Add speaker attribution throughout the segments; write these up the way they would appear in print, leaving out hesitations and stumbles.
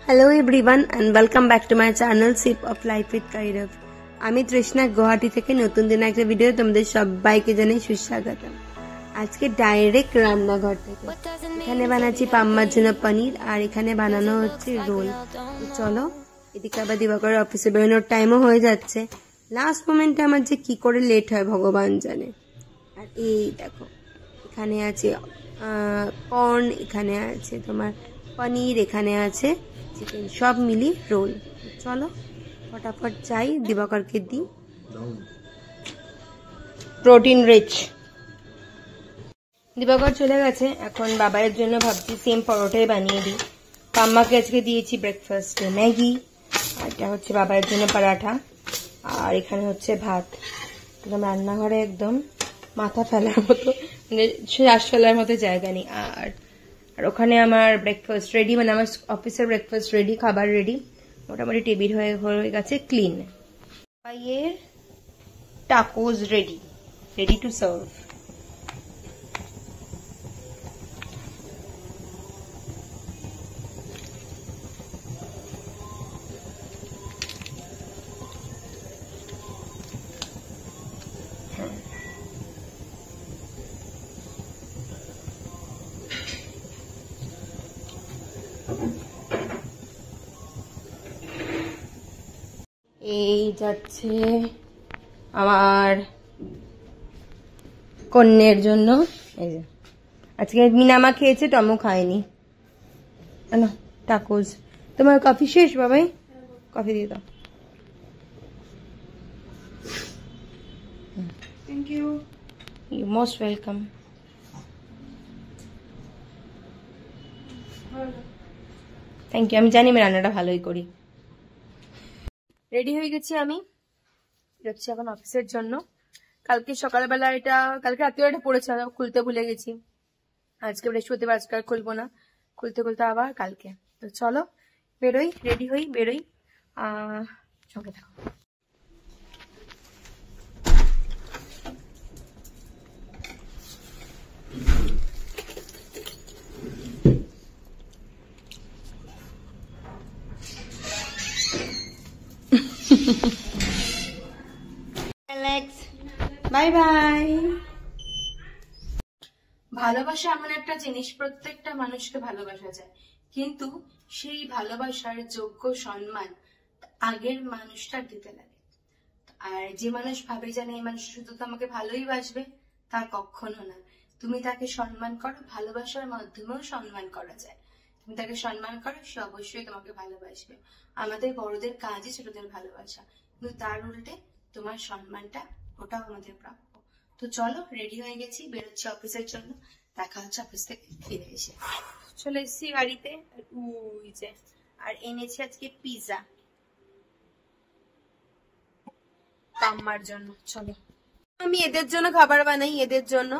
Speaker 1: Hello everyone and welcome back to my channel Sip of Life with Kairav. আমি তৃষ্ণা গুয়াহাটি থেকে নতুন দিন একটা ভিডিও তোমাদের সবাইকে জানাই সুস্বাগতম। আজকে ডাইরেক্ট রান্নাঘর থেকে এখানে বানাচ্ছি পাম্মার জন্য পনির আর এখানে বানানো হচ্ছে রোল। চলো এদিকে আবার দিবাকরের অফিসে বেরোনোর টাইমও হয়ে যাচ্ছে। লাস্ট মোমেন্টে আমার যে কি করে লেট হয় ভগবান জানে। আর এই দেখো এখানে আছে কর্ন, এখানে আছে তোমার পনির, এখানে আছে চিকেন, সব মিলিয়ে রোল। চলো ফটাফট চাই দিবাকরকে দিই। Protein rich. দিবাকর চলে গেছে, এখন বাবাইয়ের জন্য ভাবছি সেম পরোটাই বানিয়ে দিই। পাম্মাকে আজকে দিয়েছি ব্রেকফাস্টে ম্যাগি, আর এটা হচ্ছে বাবাইয়ের জন্য পরাঠা, আর এখানে হচ্ছে ভাত। একদম রান্নাঘরে একদম মাথা ফেলার মতো, মানে শ্বাস ফেলার মতো জায়গা নেই। আর ওখানে আমার ব্রেকফাস্ট রেডি, মানে আমার অফিসের ব্রেকফাস্ট রেডি, খাবার রেডি, মোটামুটি টেবিল হয়ে গেছে ক্লিন। পাইয়ের টাকোস রেডি টু সার্ভ। এই যাচ্ছে আমার কন্যের জন্য। এই যে আজকে মিনামা খেয়েছে, টমো খায়নি। টাকোস। তোমার কফি শেষ বাবাই? কফি দিয়ে দাও। Thank you. You most welcome. Thank you. আমি জানি আমি রান্নাটা ভালোই করি। রেডি হয়ে গেছি আমি, যাচ্ছি এখন অফিসের জন্য। কালকে সকালবেলা কালকে রাত্রে এটা পড়েছে, খুলতে ভুলে গেছি। আজকে বৃহস্পতিবার, আজকে আর খুলবো না, খুলতে আবার কালকে। তো চলো বেরোই, রেডি হই, বেরোই। সঙ্গে থাকো। Bye bye. ভালোবাসা এমন একটা জিনিস, প্রত্যেকটা মানুষকে ভালোবাসা যায়, কিন্তু সেই ভালোবাসার যোগ্য সম্মান আগের মানুষটার দিতে লাগে। আর যে মানুষ ভাবে জানে এই মানুষ শুধু তোমাকে ভালোই বাসবে, তা কখনো না। তুমি তাকে সম্মান করো, ভালোবাসার মাধ্যমেও সম্মান করা যায়। তুমি তাকে সম্মান করো, সে অবশ্যই তোমাকে ভালোবাসবে। আমাদের বড়দের কাজই ছোটদের ভালোবাসা, কিন্তু তার উল্টে তোমার সম্মানটা, ওটাও আমাদের প্রাপ্য। তো চলো রেডি হয়ে গেছি, বেরোচ্ছি অফিসের জন্য। দেখা হচ্ছে অফিস থেকে ফিরে এসে। চলে এসেছি গাড়িতে, আর এনেছি আজকে পিৎজা পাম্মার জন্য। চলো আমি এদের জন্য খাবার বানাই, এদের জন্য।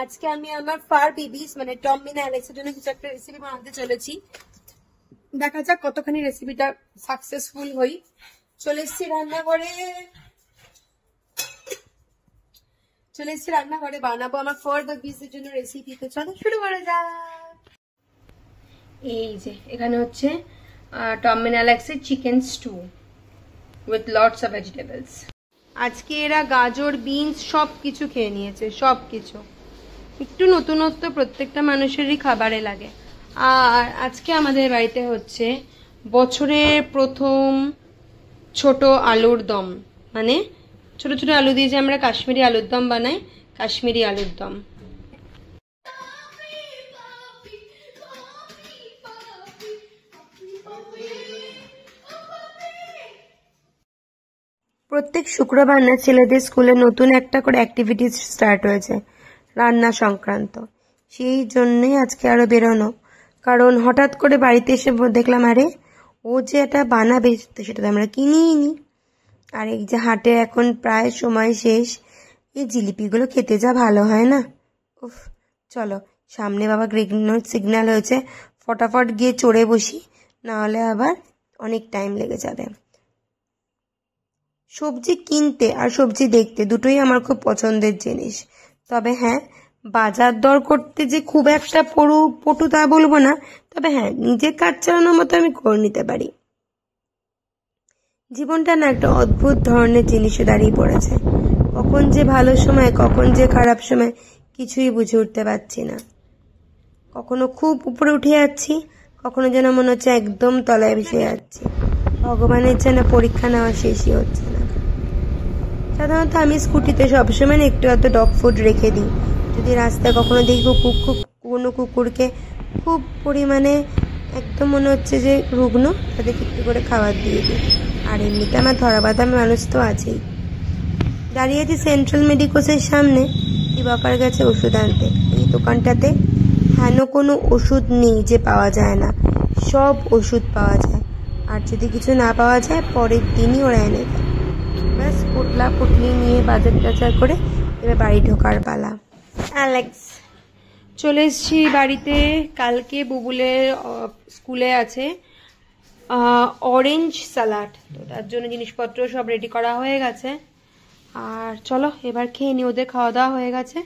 Speaker 1: আজকে আমি আমার ফার বেবিস মানে টম মিনা অ্যালেক্সের জন্য কিছু একটা রেসিপি বানাতে চলেছি। দেখা যাক কতখানি রেসিপিটা সাকসেসফুল হই। চলে এসেছি রান্নাঘরে, বানাবো আমার ফার বেবিসের জন্য রেসিপি। তো চলো শুরু করা যাক। এই যে এখানে হচ্ছে টম মিনা অ্যালেক্সের chicken stew with lots of vegetables. আজকে এরা গাজর, বিনস সবকিছু খেয়ে নিয়েছে, সবকিছু। একটু নতুনত্ব প্রত্যেকটা মানুষেরই খাবারে লাগে। আর আজকে আমাদের বাড়িতে হচ্ছে বছরের প্রথম ছোট আলুর দম, মানে ছোট ছোট আলু দিয়ে যে আমরা কাশ্মীরি আলুর দম বানাই, কাশ্মীরি আলুর দম। প্রত্যেক শুক্রবার না ছেলেদের স্কুলে নতুন একটা করে অ্যাক্টিভিটিস স্টার্ট হয়েছে রান্না সংক্রান্ত। সেই জন্যই আজকে আরো বেরোনো, কারণ হঠাৎ করে বাড়িতে এসে দেখলাম আরে ও যে এটা বানাবে সেটা তো আমরা কিনিই নি। আর এই যে হাটে এখন প্রায় সময় শেষ, এই জিলিপিগুলো খেতে যা ভালো হয় না। উফ, চলো সামনে বাবা গ্রিন সিগন্যাল হয়েছে, ফটাফট গিয়ে চড়ে বসি, নাহলে আবার অনেক টাইম লেগে যাবে। সবজি কিনতে আর সবজি দেখতে দুটোই আমার খুব পছন্দের জিনিস। তবে হ্যাঁ,
Speaker 2: বাজার দর করতে যে খুব একটা পটু তা বলবো না, তবে হ্যাঁ নিজের কাজ চালানোর মতো আমি করে নিতে পারি। জীবনটা না একটা অদ্ভুত ধরনের জিনিসে দাঁড়িয়ে পড়েছে, কখন যে ভালো সময় কখন যে খারাপ সময় কিছুই বুঝে উঠতে পারছি না। কখনো খুব উপরে উঠে যাচ্ছি, কখনো যেন মনে হচ্ছে একদম তলায় ভেসে যাচ্ছি। ভগবানের যেন পরীক্ষা নেওয়া শেষই হচ্ছে না। সাধারণত আমি স্কুটিতে সবসময় একটু এত ডগ ফুড রেখে দিই, যদি রাস্তায় কখনো দেখি কোনো কুকুরকে খুব পরিমাণে একদম মনে হচ্ছে যে রুগ্ন, তাদেরকে একটু করে খাবার দিয়ে দিই। আর এমনিতে আমার ধরাবাঁধা মানুষ তো আছেই। দাঁড়িয়ে আছি সেন্ট্রাল মেডিকোসের সামনে, দিবাকর গেছে ওষুধ আনতে। এই দোকানটাতে হেন কোনো ওষুধ নেই যে পাওয়া যায় না, সব ওষুধ পাওয়া যায়। আর যদি কিছু না পাওয়া যায় পরের দিনই ওরা এনে দেয়। ব্যাস পুটলি নিয়ে বাজার টাজার করে এবার বাড়ি ঢোকার পালা। অ্যালেক্স, চলে এসছি বাড়িতে। কালকে বুবুলের স্কুলে আছে অরেঞ্জ স্যালাড, তো তার জন্য জিনিসপত্র সব রেডি করা হয়ে গেছে। আর চলো এবার খেয়ে নি, ওদের খাওয়া দাওয়া হয়ে গেছে,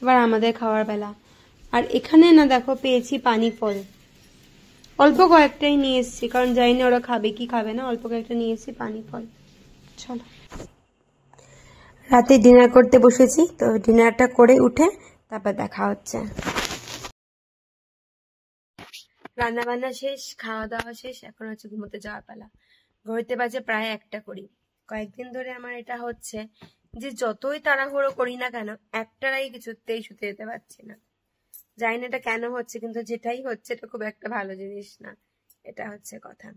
Speaker 2: এবার আমাদের খাওয়ার বেলা। আর এখানে না দেখো পেয়েছি পানি ফল, অল্প কয়েকটাই নিয়ে এসছি, কারণ জানি না ওরা খাবে কি খাবে না, অল্প কয়েকটা নিয়ে এসছি পানি ফল। চলো রাতে ডিনার করতে বসেছি, তো ডিনারটা করে উঠে তারপর দেখা হচ্ছে। রান্না বান্না শেষ, খাওয়া দাওয়া শেষ, এখন হচ্ছে ঘুমোতে যাওয়ার পালা। ঘড়িতে বাজে প্রায় 1টা করি। কয়েকদিন ধরে আমার এটা হচ্ছে যে যতই তাড়াহুড়ো করি না কেন একটার আগে কিছুতেই শুতে যেতে পারছি না। জানি না এটা কেন হচ্ছে, কিন্তু যেটাই হচ্ছে এটা খুব একটা ভালো জিনিস না, এটা হচ্ছে কথা।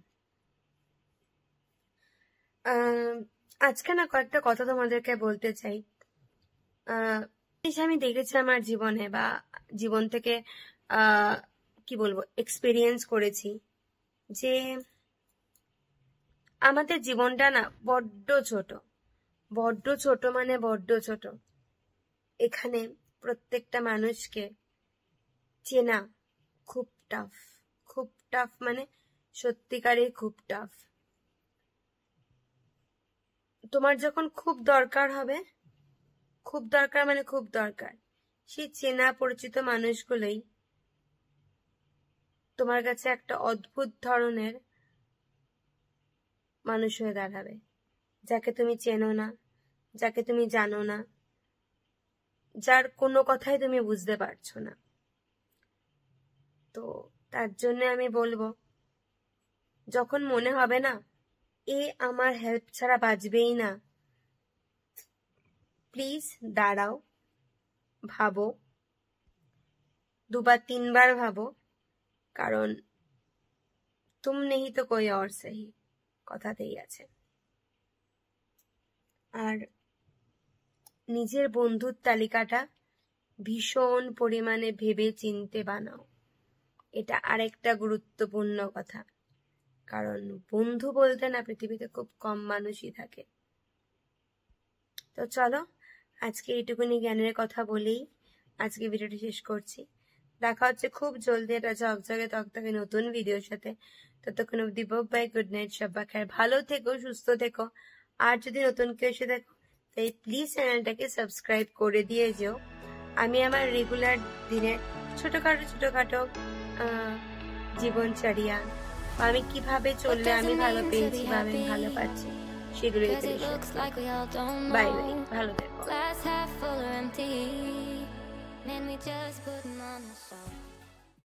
Speaker 2: আজকে না কয়েকটা কথা তোমাদেরকে বলতে চাই। আমি দেখেছি আমার জীবনে বা জীবন থেকে কি বলবো এক্সপিরিয়েন্স করেছি যে আমাদের জীবনটা না বড্ড ছোট মানে বড্ড ছোট। এখানে প্রত্যেকটা মানুষকে চেনা খুব টাফ মানে সত্যিকারে খুব টাফ। তোমার যখন খুব দরকার হবে, খুব দরকার, সেই চেনা পরিচিত মানুষগুলোই তোমার কাছে একটা অদ্ভুত ধরনের মানুষ হয়ে দাঁড়াবে, যাকে তুমি চেনো না, যাকে তুমি জানো না, যার কোনো কথাই তুমি বুঝতে পারছো না। তো তার জন্য আমি বলবো, যখন মনে হবে না এ আমার হেল্প ছাড়া বাঁচবেই না, প্লিজ দাঁড়াও, ভাবো, 2-3 বার ভাবো, কারণ তুম নেহি তো কোই और सही কথাতেই আছে। আর নিজের বন্ধুর তালিকাটা ভীষণ পরিমাণে ভেবে চিনতে বানাও, এটা আরেকটা গুরুত্বপূর্ণ কথা। কারণ বন্ধু বলতে না পৃথিবীতে খুব কম মানুষই থাকে। তো চলো আজকে এইটুকুনি জ্ঞানের কথা বলেই আজকে ভিডিওটি শেষ করছি। দেখা হচ্ছে খুব জলদি একটা ঝকঝকে তকতকে নতুন ভিডিওর সাথে। ততক্ষণ অব্দি বাই, গুড নাইট, সব্বা খায়, ভালো থেকো, সুস্থ থেকো। আর যদি নতুন কেউ এসে দেখো তাই প্লিজ চ্যানেলটাকে সাবস্ক্রাইব করে দিয়ে যেও। আমি আমার রেগুলার দিনের ছোটখাটো জীবনচর্যা বা আমি কিভাবে চললে আমি ভালো পেয়েছি বা আমি ভালো পাচ্ছি সেগুলো বাই, ভালো থেকো।